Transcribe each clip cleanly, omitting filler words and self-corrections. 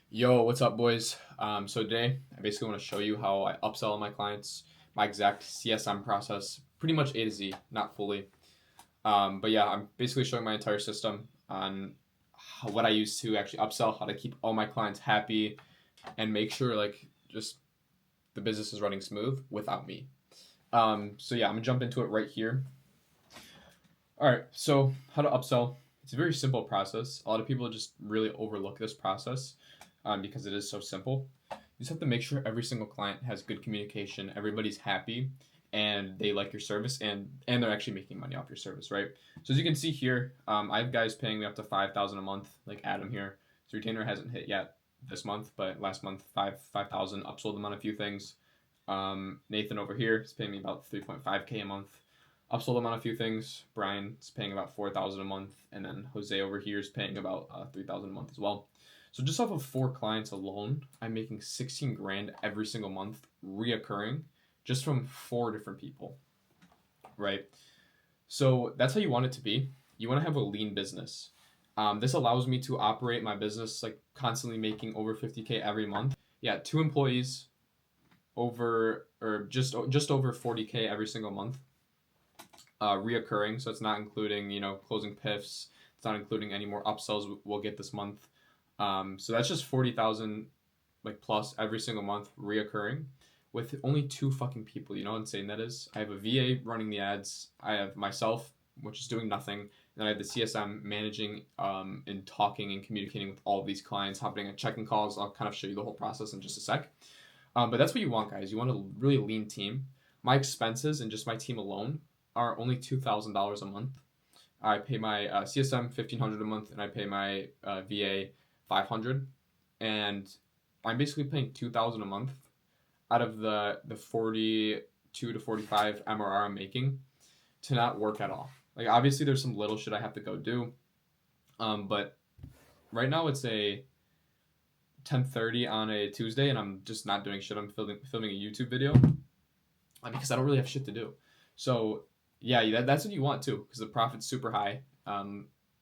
Yo, what's up, boys? So today, I basically want to show you how I upsell my clients, my exact CSM process, pretty much A to Z, not fully. But yeah, I'm basically showing my entire system on what I use to actually upsell, how to keep all my clients happy, and make sure just the business is running smooth without me. So yeah, I'm gonna jump into it right here. All right, so how to upsell? It's a very simple process. A lot of people just really overlook this process because it is so simple. You just have to make sure every single client has good communication, everybody's happy, and they like your service, and they're actually making money off your service, right? So as you can see here, I have guys paying me up to 5,000 a month, like Adam here. His retainer hasn't hit yet this month, but last month 5,000. Upsold them on a few things. Nathan over here is paying me about 3.5K a month. Upsold him on a few things. Brian's paying about 4,000 a month, and then Jose over here is paying about 3,000 a month as well. So just off of 4 clients alone, I'm making 16 grand every single month reoccurring, just from 4 different people, right? So that's how you want it to be. You want to have a lean business. This allows me to operate my business like constantly making over 50K every month. Yeah, 2 employees, over or just over 40K every single month, reoccurring. So it's not including closing PIFs. It's not including any more upsells we'll get this month. So that's just 40,000 like plus every single month reoccurring with only 2 fucking people. You know how insane that is? I have a VA running the ads. I have myself, which is doing nothing. And then I have the CSM managing and talking and communicating with all of these clients, hopping on checking calls. I'll kind of show you the whole process in just a sec. But that's what you want, guys. You want a really lean team. My expenses and just my team alone are only $2,000 a month. I pay my CSM 1,500 a month, and I pay my VA 500, and I'm basically paying 2,000 a month out of the 42 to 45 MRR I'm making to not work at all. Like obviously, there's some little shit I have to go do, but right now it's a 10:30 on a Tuesday, and I'm just not doing shit. I'm filming a YouTube video because I don't really have shit to do. So yeah, that's what you want too, because the profit's super high.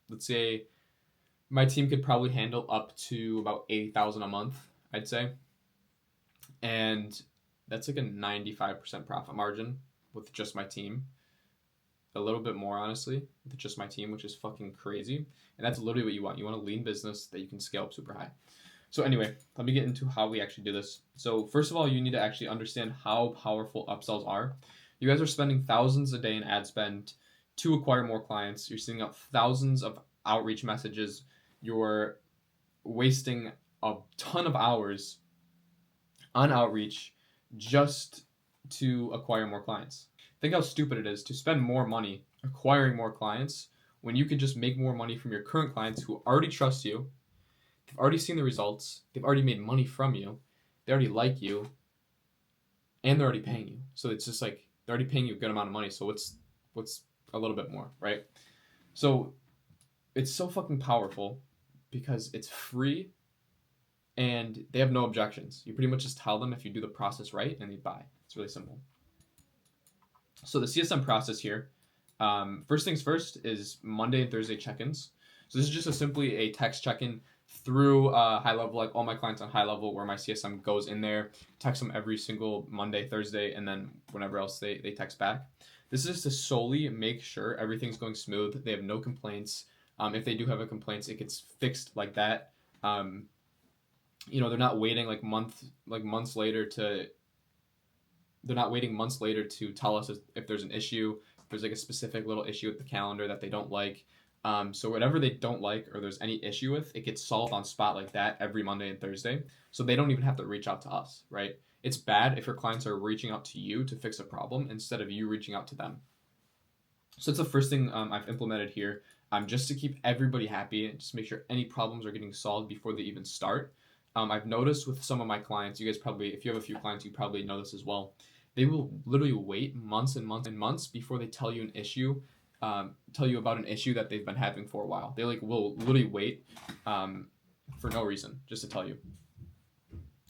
Let's say my team could probably handle up to about 80,000 a month, I'd say, and that's like a 95% profit margin with just my team. A little bit more honestly with just my team, which is fucking crazy. And that's literally what you want. You want a lean business that you can scale up super high. So anyway, let me get into how we actually do this. So first of all, you need to actually understand how powerful upsells are. You guys are spending thousands a day in ad spend to acquire more clients. You're sending out thousands of outreach messages. You're wasting a ton of hours on outreach just to acquire more clients. Think how stupid it is to spend more money acquiring more clients when you could just make more money from your current clients who already trust you. They've already seen the results. They've already made money from you. They already like you, and they're already paying you. So it's just like they're already paying you a good amount of money. So what's a little bit more, right? So it's so fucking powerful because it's free and they have no objections. You pretty much just tell them if you do the process right and they buy. It's really simple. So the CSM process here, first things first is Monday and Thursday check-ins. So this is just simply a text check-in through high level, like all my clients on high level, where my CSM goes in there, text them every single Monday, Thursday, and then whenever else they text back. This is to solely make sure everything's going smooth. They have no complaints. If they do have a complaint, it gets fixed like that. They're not waiting months later to they're not waiting months later to tell us if there's an issue, if there's like a specific little issue with the calendar that they don't like. So whatever they don't like or there's any issue with, it gets solved on spot like that every Monday and Thursday. So they don't even have to reach out to us, right? It's bad if your clients are reaching out to you to fix a problem instead of you reaching out to them. So that's the first thing I've implemented here, just to keep everybody happy and just make sure any problems are getting solved before they even start. I've noticed with some of my clients, you guys probably, if you have a few clients, you probably know this as well. They will literally wait months and months and months before they tell you tell you about an issue that they've been having for a while. They will literally wait for no reason just to tell you.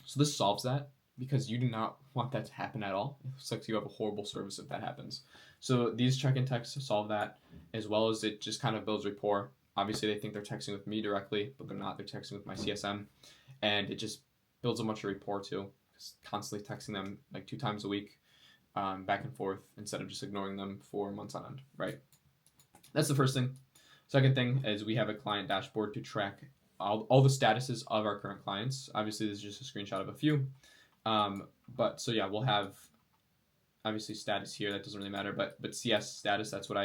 So this solves that because you do not want that to happen at all. It's like you have a horrible service if that happens. So these check-in texts solve that, as well as it just kind of builds rapport. Obviously, they think they're texting with me directly, but they're not. They're texting with my CSM. and it just builds a bunch of rapport too. Just constantly texting them like 2 times a week, back and forth, instead of just ignoring them for months on end, right? That's the first thing. Second thing is we have a client dashboard to track all the statuses of our current clients. Obviously, this is just a screenshot of a few. But so yeah, we'll have obviously status here. That doesn't really matter, but CS status. That's what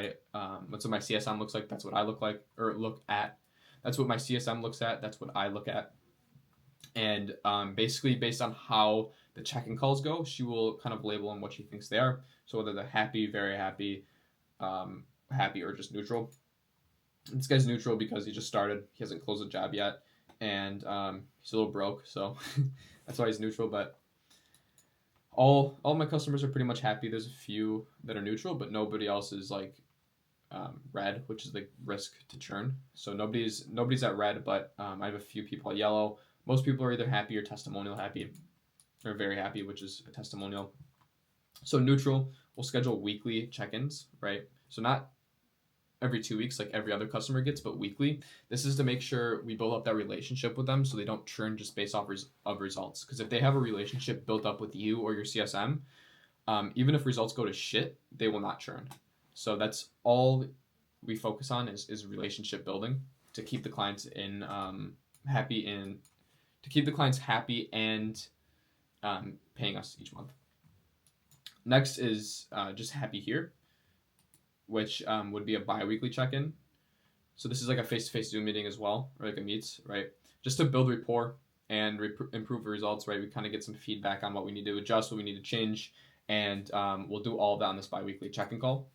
that's what my CSM looks like. That's what I look like or look at. That's what my CSM looks at. That's what I look at. And basically, based on how the check-in calls go, she will kind of label them what she thinks they are. So whether they're happy, very happy, happy, or just neutral. This guy's neutral because he just started. He hasn't closed a job yet, and he's a little broke, so that's why he's neutral. But all my customers are pretty much happy. There's a few that are neutral, but nobody else is like red, which is like risk to churn. So nobody's at red, but I have a few people at yellow. Most people are either happy or testimonial happy, or very happy, which is a testimonial. So neutral, we'll schedule weekly check-ins, right? So not every 2 weeks like every other customer gets, but weekly. This is to make sure we build up that relationship with them so they don't churn just based off of results. Because if they have a relationship built up with you or your CSM, even if results go to shit, they will not churn. So that's all we focus on is relationship building to keep the clients happy and to keep the clients happy and paying us each month. Next is just happy here, which would be a bi-weekly check-in. So this is like a face-to-face Zoom meeting as well, or like a meets, right? Just to build rapport and improve the results, right? We kind of get some feedback on what we need to adjust, what we need to change, and we'll do all of that on this bi-weekly check-in call.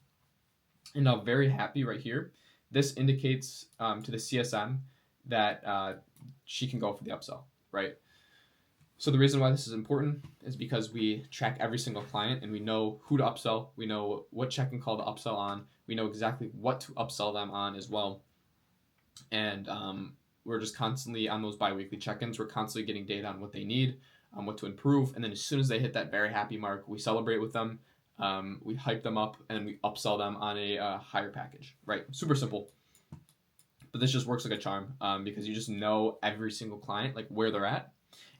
And now very happy right here. This indicates to the CSM that she can go for the upsell, right? So the reason why this is important is because we track every single client and we know who to upsell. We know what check-in call to upsell on. We know exactly what to upsell them on as well. And we're just constantly on those bi-weekly check-ins. We're constantly getting data on what they need, what to improve. And then as soon as they hit that very happy mark, we celebrate with them. We hype them up and we upsell them on a higher package, right? Super simple. But this just works like a charm because you just know every single client, like where they're at.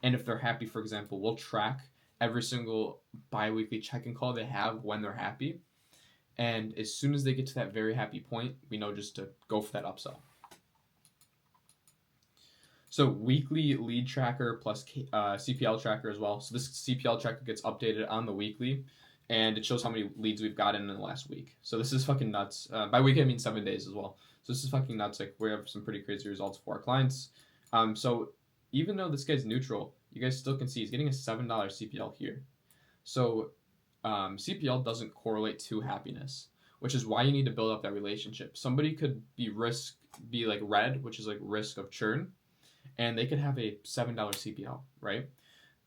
And if they're happy, for example, we'll track every single bi-weekly check-in call they have when they're happy. And as soon as they get to that very happy point, we know just to go for that upsell. So weekly lead tracker plus CPL tracker as well. So this CPL tracker gets updated on the weekly, and it shows how many leads we've gotten in the last week. So this is fucking nuts. By week, I mean 7 days as well. So this is fucking nuts. Like we have some pretty crazy results for our clients. So even though this guy's neutral, you guys still can see he's getting a $7 CPL here. So CPL doesn't correlate to happiness, which is why you need to build up that relationship. Somebody could be like red, which is like risk of churn, and they could have a $7 CPL, right?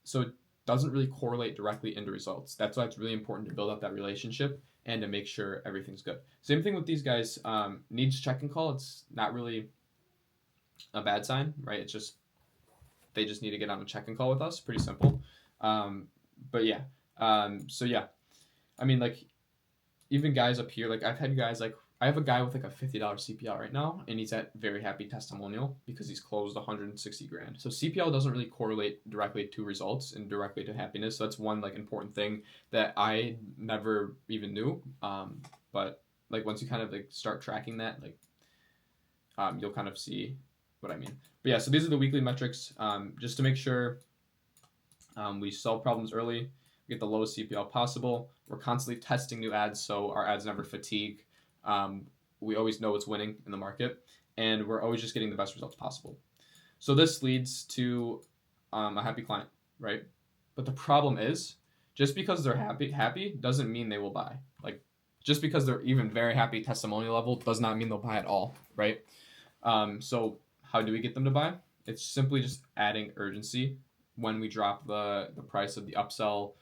So it doesn't really correlate directly into results. That's why it's really important to build up that relationship and to make sure everything's good. Same thing with these guys. Needs check-in call. It's not really a bad sign, right? It's just they just need to get on a check-in call with us. Pretty simple. But yeah. So yeah, I mean, like even guys up here, like I've had guys like I have a guy with like a $50 CPL right now, and he's at very happy testimonial because he's closed 160 grand. So CPL doesn't really correlate directly to results and directly to happiness. So that's one like important thing that I never even knew. But like once you kind of like start tracking that, like you'll kind of see what I mean. But yeah, so these are the weekly metrics, just to make sure we solve problems early, we get the lowest CPL possible. We're constantly testing new ads, so our ads never fatigue. We always know what's winning in the market, and we're always just getting the best results possible. So this leads to a happy client, right? But the problem is, just because they're happy doesn't mean they will buy. Like, just because they're even very happy testimonial level does not mean they'll buy at all, right? So how do we get them to buy? It's simply just adding urgency when we drop the price of the upsell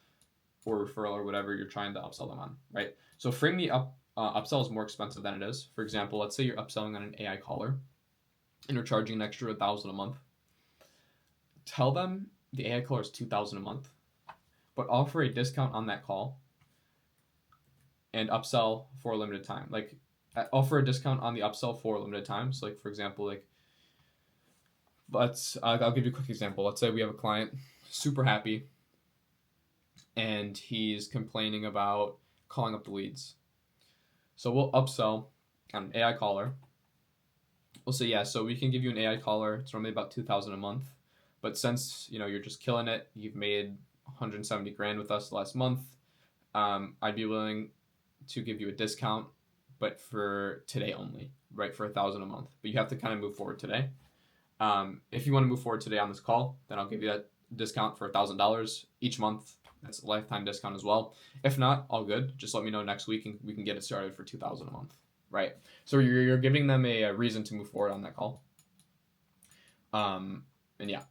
or referral or whatever you're trying to upsell them on, right? So frame the upsell is more expensive than it is. For example, let's say you're upselling on an AI caller and you're charging an extra $1,000 a month. Tell them the AI caller is $2,000 a month, but offer a discount on that call and upsell for a limited time. Like offer a discount on the upsell for a limited time. So like for example, like I'll give you a quick example. Let's say we have a client super happy and he's complaining about calling up the leads. So we'll upsell on an AI caller. We'll say, yeah, so we can give you an AI caller. It's normally about 2,000 a month. But since, you're just killing it, you've made 170 grand with us last month, I'd be willing to give you a discount, but for today only, right? For 1,000 a month. But you have to kind of move forward today. If you want to move forward today on this call, then I'll give you that discount for $1,000 each month. That's a lifetime discount as well. If not, all good. Just let me know next week and we can get it started for 2,000 a month, right? So you're giving them a reason to move forward on that call. And yeah.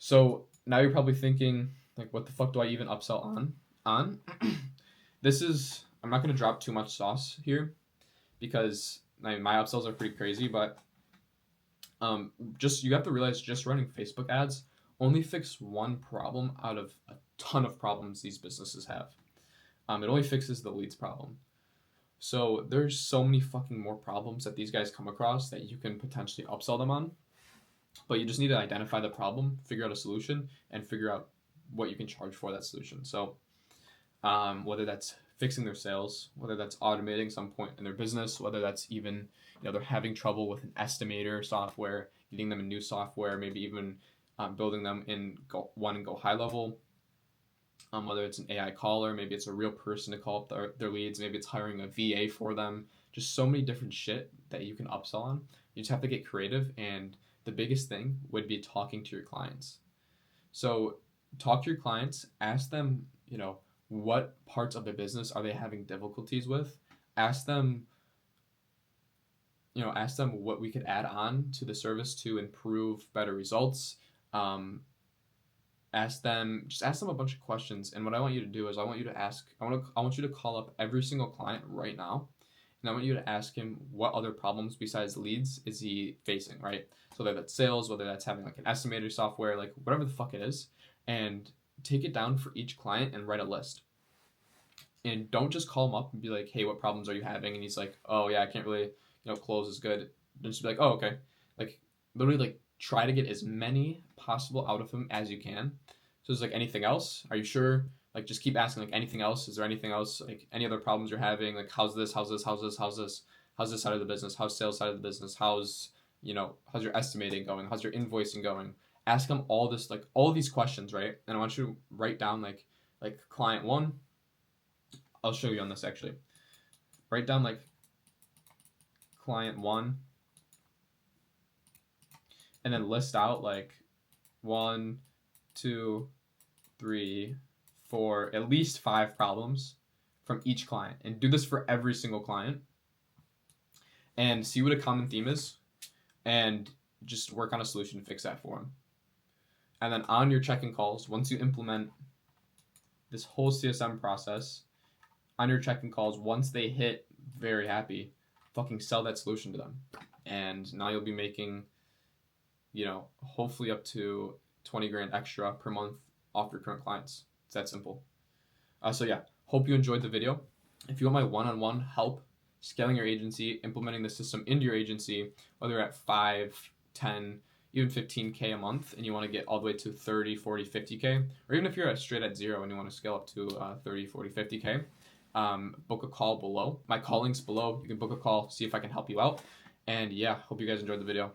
So now you're probably thinking, like, what the fuck do I even upsell on? I'm not gonna drop too much sauce here because my upsells are pretty crazy, but just you have to realize just running Facebook ads only fix one problem out of a ton of problems these businesses have. It only fixes the leads problem. So there's so many fucking more problems that these guys come across that you can potentially upsell them on. But you just need to identify the problem, figure out a solution, and figure out what you can charge for that solution. So whether that's fixing their sales, whether that's automating some point in their business, whether that's even they're having trouble with an estimator software, getting them a new software, maybe even building them in go high level. Whether it's an AI caller, maybe it's a real person to call up their leads, maybe it's hiring a VA for them. Just so many different shit that you can upsell on. You just have to get creative, and the biggest thing would be talking to your clients. So talk to your clients, ask them, what parts of the business are they having difficulties with? Ask them what we could add on to the service to improve better results. Ask them a bunch of questions. And what I want you to do is I want you you to call up every single client right now. And I want you to ask him what other problems besides leads is he facing, right? So whether that's sales, whether that's having like an estimator software, like whatever the fuck it is, and take it down for each client and write a list. And don't just call him up and be like, hey, what problems are you having? And he's like, oh yeah, I can't really, close as good. And just be like, oh, okay. Like literally like try to get as many possible out of him as you can. So it's like, anything else? Are you sure? Like just keep asking, like, anything else? Is there anything else? Like any other problems you're having? Like how's this side of the business? How's sales side of the business? How's your estimating going? How's your invoicing going? Ask him all this, like all of these questions, right? And I want you to write down like client one. I'll show you on this actually. Write down like client one, and then list out like 1, 2, 3, 4, at least 5 problems from each client, and do this for every single client and see what a common theme is and just work on a solution to fix that for them. And then on your check-in calls, once you implement this whole CSM process, on your check-in calls, once they hit very happy, fucking sell that solution to them. And now you'll be making, hopefully up to 20 grand extra per month off your current clients. It's that simple. So yeah, hope you enjoyed the video. If you want my one-on-one help scaling your agency, implementing the system into your agency, whether you're at 5, 10, even 15K a month, and you want to get all the way to 30, 40, 50K, or even if you're straight at 0 and you want to scale up to 30, 40, 50K, book a call below. My call link's below. You can book a call, see if I can help you out. And yeah, hope you guys enjoyed the video.